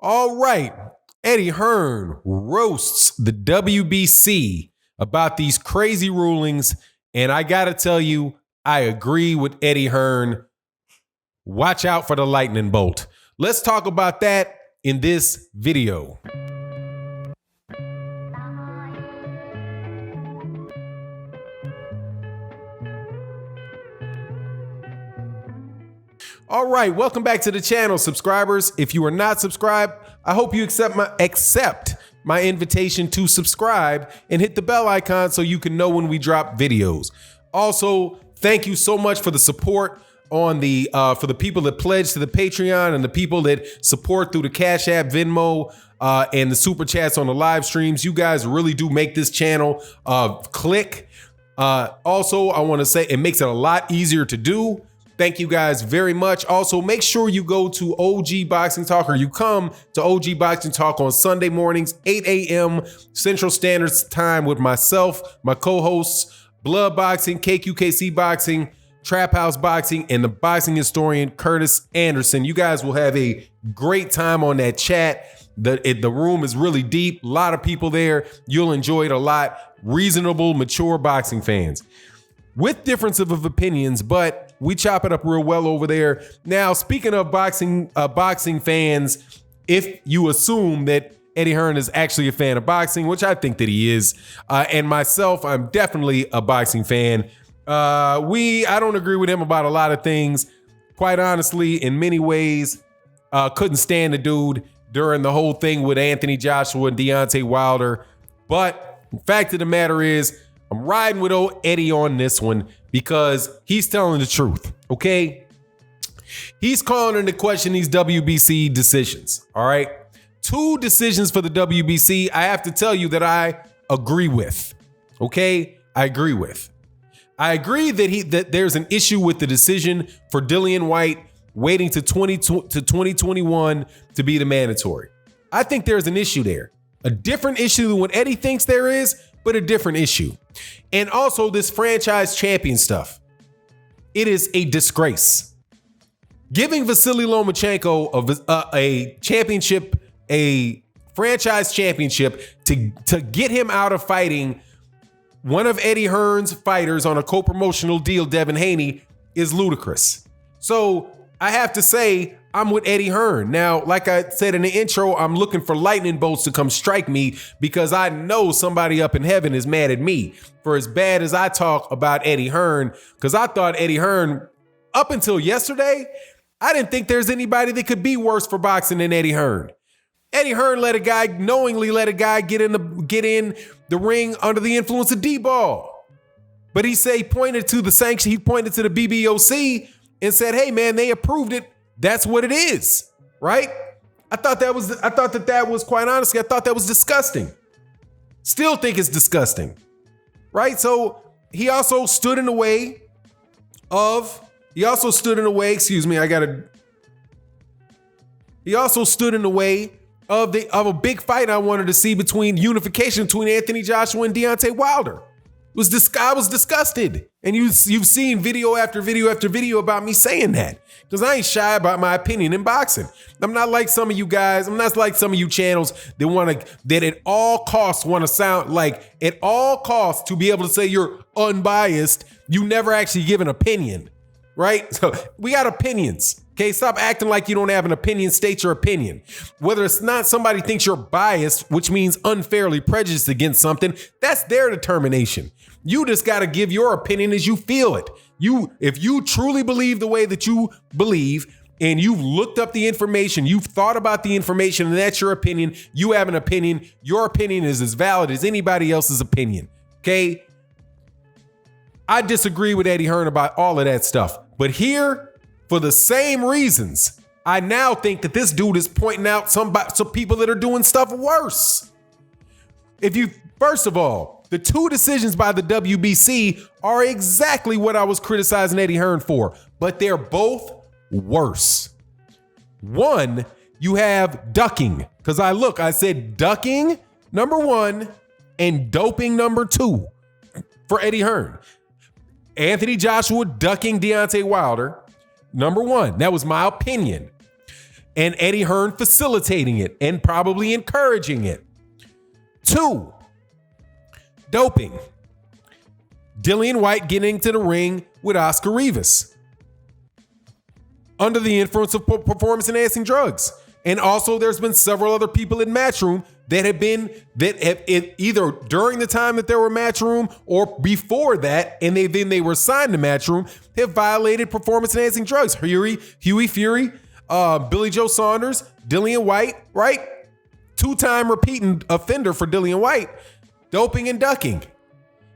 All right. Eddie Hearn roasts the WBC about these crazy rulings. And I got to tell you, I agree with Eddie Hearn. Watch out for the lightning bolt. Let's talk about that in this video. All right, welcome back to the channel, subscribers. If you are not subscribed, I hope you accept my invitation to subscribe and hit the bell icon so you can know when we drop videos. Also, thank you so much for the support on the for the people that pledge to the Patreon and the people that support through the Cash App, Venmo, and the super chats on the live streams. You guys really do make this channel click. Also, I want to say it makes it a lot easier to do. Thank you guys very much. Also, make sure you go to OG Boxing Talk, or you come to OG Boxing Talk on Sunday mornings, 8 a.m. Central Standard Time with myself, my co-hosts, Blood Boxing, KQKC Boxing, Trap House Boxing, and the boxing historian, Curtis Anderson. You guys will have a great time on that chat. The room is really deep. A lot of people there. You'll enjoy it a lot. Reasonable, mature boxing fans with difference of opinions, but we chop it up real well over there. Now, speaking of boxing fans, if you assume that Eddie Hearn is actually a fan of boxing, which I think that he is, and myself, I'm definitely a boxing fan. I don't agree with him about a lot of things. Quite honestly, in many ways, couldn't stand the dude during the whole thing with Anthony Joshua and Deontay Wilder. But the fact of the matter is, I'm riding with old Eddie on this one because he's telling the truth, okay? He's calling into question these WBC decisions, all right? 2 decisions for the WBC I have to tell you that I agree with, okay? I agree that there's an issue with the decision for Dillian White waiting to 2021 to be the mandatory. I think there's an issue there. A different issue than what Eddie thinks there is, but a different issue. And also this franchise champion stuff. It is a disgrace. Giving Vasily Lomachenko a championship, a franchise championship to get him out of fighting one of Eddie Hearn's fighters on a co-promotional deal, Devin Haney, is ludicrous. So I have to say, I'm with Eddie Hearn. Now, like I said in the intro, I'm looking for lightning bolts to come strike me because I know somebody up in heaven is mad at me for as bad as I talk about Eddie Hearn, because I thought Eddie Hearn, up until yesterday, I didn't think there's anybody that could be worse for boxing than Eddie Hearn. Eddie Hearn knowingly let a guy get in the ring under the influence of D-ball. But he pointed to the sanction, he pointed to the BBOC and said, hey man, they approved it. That's what it is, right? I thought that was quite honestly, I thought that was disgusting. Still think it's disgusting, right? So he also stood in the way of a big fight I wanted to see unification between Anthony Joshua and Deontay Wilder. I was disgusted. And you've seen video after video after video about me saying that, because I ain't shy about my opinion in boxing. I'm not like some of you guys. I'm not like some of you channels that at all costs want to sound like at all costs to be able to say you're unbiased. You never actually give an opinion, right? So we got opinions. Okay, stop acting like you don't have an opinion. State your opinion. Whether it's not somebody thinks you're biased, which means unfairly prejudiced against something, that's their determination. You just got to give your opinion as you feel it. If you truly believe the way that you believe and you've looked up the information, you've thought about the information, and that's your opinion, you have an opinion. Your opinion is as valid as anybody else's opinion, okay? I disagree with Eddie Hearn about all of that stuff. But here, for the same reasons, I now think that this dude is pointing out some people that are doing stuff worse. First of all, the 2 decisions by the WBC are exactly what I was criticizing Eddie Hearn for, but they're both worse. One, you have ducking, because I said ducking number 1 and doping number 2 for Eddie Hearn. Anthony Joshua ducking Deontay Wilder, number 1. That was my opinion. and Eddie Hearn facilitating it and probably encouraging it. 2, doping. Dillian White getting into the ring with Oscar Rivas under the influence of performance-enhancing drugs. And also there's been several other people in Matchroom that have either during the time that they were Matchroom or before that, and they were signed to Matchroom, have violated performance-enhancing drugs. Huey Fury, Billy Joe Saunders, Dillian White, right? 2-time repeating offender for Dillian White, doping and ducking.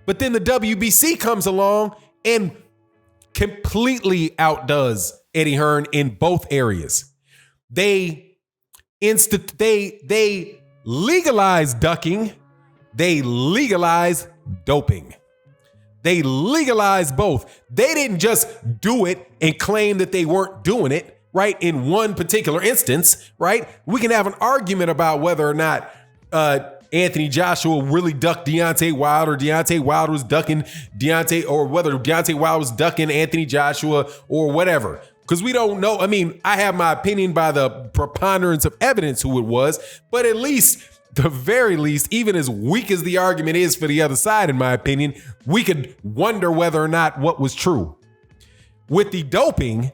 But then the WBC comes along and completely outdoes Eddie Hearn in both areas. They legalize ducking. They legalize doping. They legalize both. They didn't just do it and claim that they weren't doing it, right? In one particular instance, right? We can have an argument about whether or not Anthony Joshua really ducked Deontay Wilder, or Deontay Wilder was ducking Deontay, or whether Deontay Wilder was ducking Anthony Joshua or whatever. Because we don't know. I mean, I have my opinion by the preponderance of evidence who it was, but at least, the very least, even as weak as the argument is for the other side, in my opinion, we could wonder whether or not what was true. With the doping,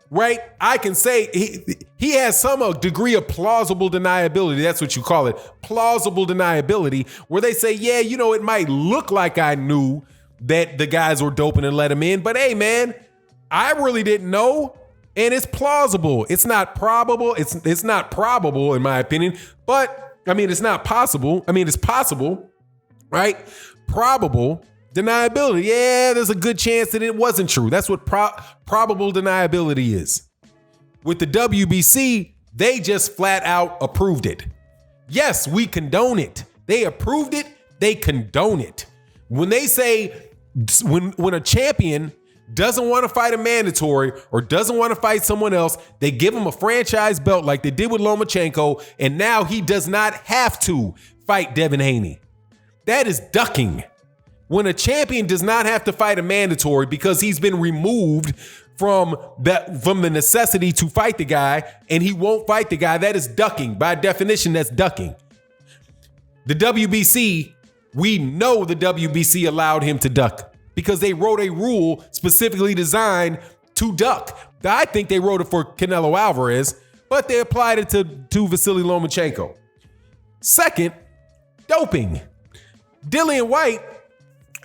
right, I can say he has some degree of plausible deniability. That's what you call it, plausible deniability, where they say, yeah, you know, it might look like I knew that the guys were doping and let him in, but hey, man, I really didn't know. And it's plausible. It's not probable. It's not probable, in my opinion. But I mean, it's not possible. I mean, it's possible, right? Probable deniability. Yeah, there's a good chance that it wasn't true. That's what probable deniability is. With the WBC, they just flat out approved it. Yes, we condone it. They approved it. They condone it. When they say, when a champion doesn't want to fight a mandatory or doesn't want to fight someone else, they give him a franchise belt like they did with Lomachenko, and now he does not have to fight Devin Haney. That is ducking. When a champion does not have to fight a mandatory because he's been removed from the necessity to fight the guy, and he won't fight the guy, that is ducking. By definition, that's ducking. The WBC, we know the WBC allowed him to duck, because they wrote a rule specifically designed to duck. I think they wrote it for Canelo Alvarez, but they applied it to Vasily Lomachenko. Second, doping. Dillian White,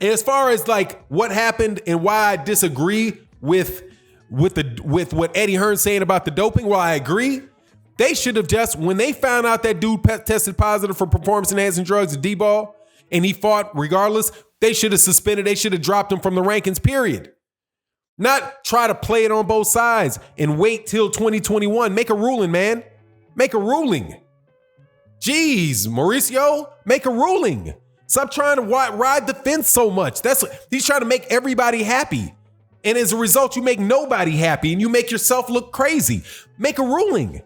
as far as like what happened and why I disagree with what Eddie Hearn's saying about the doping, while I agree, they should have just, when they found out that dude tested positive for performance-enhancing drugs at D-ball, and he fought regardless, they should have suspended, they should have dropped him from the rankings, period. Not try to play it on both sides and wait till 2021. Make a ruling, man. Make a ruling. Jeez, Mauricio, make a ruling. Stop trying to ride the fence so much. He's trying to make everybody happy. And as a result, you make nobody happy and you make yourself look crazy. Make a ruling.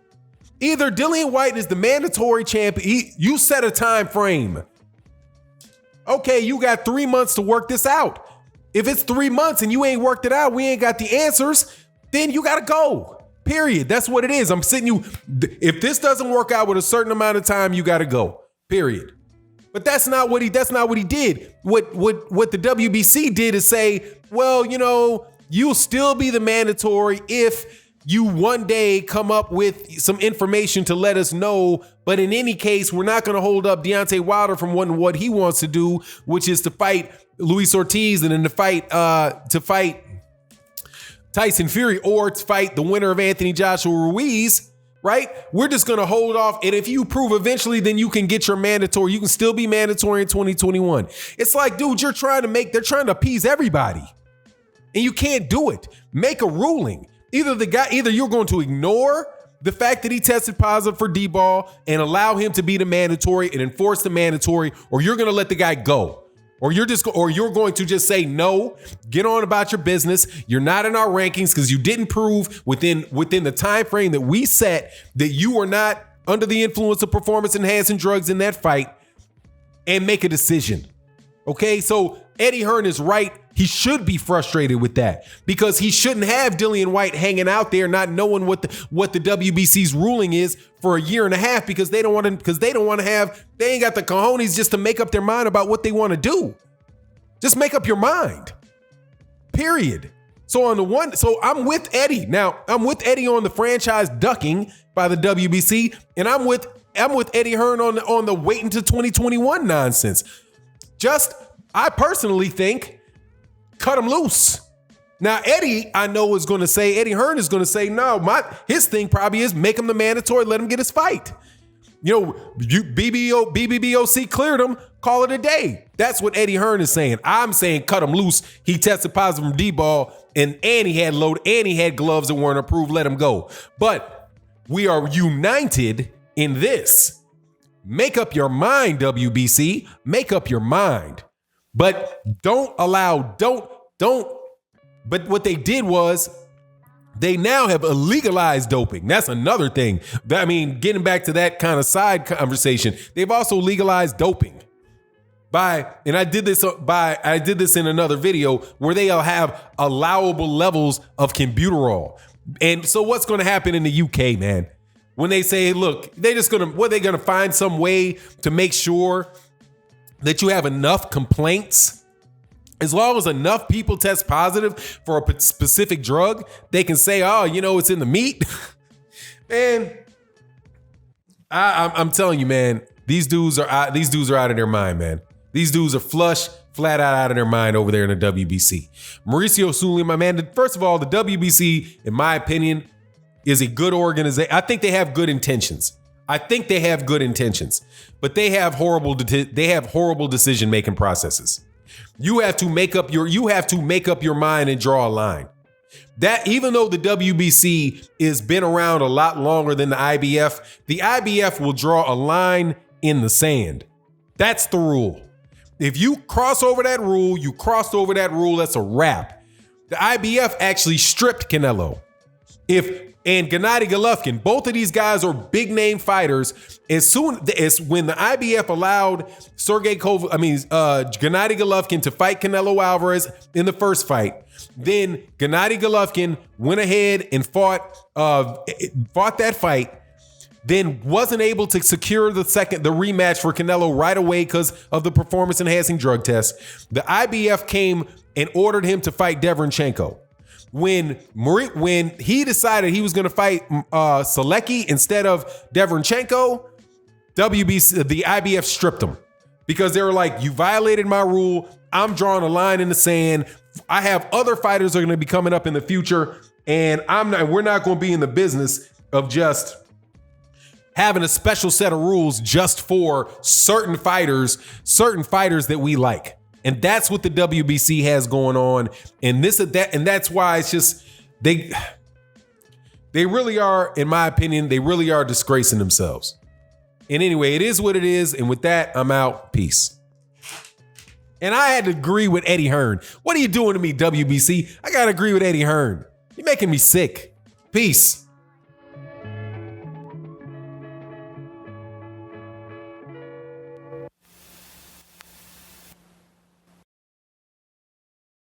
Either Dillian White is the mandatory champion. You set a time frame. Okay, you got 3 months to work this out. If it's 3 months and you ain't worked it out, we ain't got the answers, then you gotta go. Period. That's what it is. I'm sitting you. If this doesn't work out with a certain amount of time, you gotta go. Period. But that's not what he did. What the WBC did is say, well, you know, you'll still be the mandatory if you one day come up with some information to let us know. But in any case, we're not going to hold up Deontay Wilder from what he wants to do, which is to fight Luis Ortiz and then to fight Tyson Fury, or to fight the winner of Anthony Joshua Ruiz, right? We're just going to hold off. And if you prove eventually, then you can get your mandatory. You can still be mandatory in 2021. It's like, dude, they're trying to appease everybody. And you can't do it. Make a ruling. Either you're going to ignore the fact that he tested positive for D-ball and allow him to be the mandatory and enforce the mandatory, or you're going to let the guy go. Or you're going to just say, no, get on about your business. You're not in our rankings because you didn't prove within the time frame that we set that you were not under the influence of performance-enhancing drugs in that fight, and make a decision. Okay, so Eddie Hearn is right He should be frustrated with that because he shouldn't have Dillian White hanging out there not knowing what the WBC's ruling is for a year and a half because they don't want to they ain't got the cojones just to make up their mind about what they want to do. Just make up your mind. Period. So I'm with Eddie. Now, I'm with Eddie on the franchise ducking by the WBC, and I'm with Eddie Hearn on the wait until 2021 nonsense. I personally think cut him loose. Now, Eddie Hearn is going to say, no, his thing probably is make him the mandatory, let him get his fight. BBBOC cleared him, call it a day. That's what Eddie Hearn is saying. I'm saying cut him loose. He tested positive from D-ball, and he had gloves that weren't approved, let him go. But we are united in this. Make up your mind, WBC. Make up your mind. But but what they did was they now have illegalized doping. That's another thing. I mean, getting back to that kind of side conversation, they've also legalized doping. I did this in another video where they'll have allowable levels of Clenbuterol. And so what's going to happen in the UK, man? When they say, look, they're going to find some way to make sure that you have enough complaints. As long as enough people test positive for a specific drug, they can say, oh, it's in the meat. Man, I'm telling you, man, these dudes are out of their mind, man. These dudes are flat out of their mind over there in the WBC. Mauricio Sully, my man, first of all, the WBC, in my opinion, is a good organization. I think they have good intentions. But they have horrible decision-making processes. You have to make up your mind and draw a line. That even though the WBC has been around a lot longer than the IBF will draw a line in the sand. That's the rule. If you cross over that rule, that's a wrap. The IBF actually stripped Canelo. And Gennady Golovkin, both of these guys are big name fighters. As soon as when the IBF allowed Gennady Golovkin to fight Canelo Alvarez in the first fight, then Gennady Golovkin went ahead and fought that fight, then wasn't able to secure the rematch for Canelo right away because of the performance enhancing drug test. The IBF came and ordered him to fight Derevyanchenko. When he decided he was going to fight Selecki instead of Derevyanchenko, the IBF stripped him because they were like, you violated my rule. I'm drawing a line in the sand. I have other fighters that are going to be coming up in the future, and we're not going to be in the business of just having a special set of rules just for certain fighters that we like. And that's what the WBC has going on. And that's why it's just they really are, in my opinion, they really are disgracing themselves. And anyway, it is what it is. And with that, I'm out. Peace. And I had to agree with Eddie Hearn. What are you doing to me, WBC? I got to agree with Eddie Hearn. You're making me sick. Peace.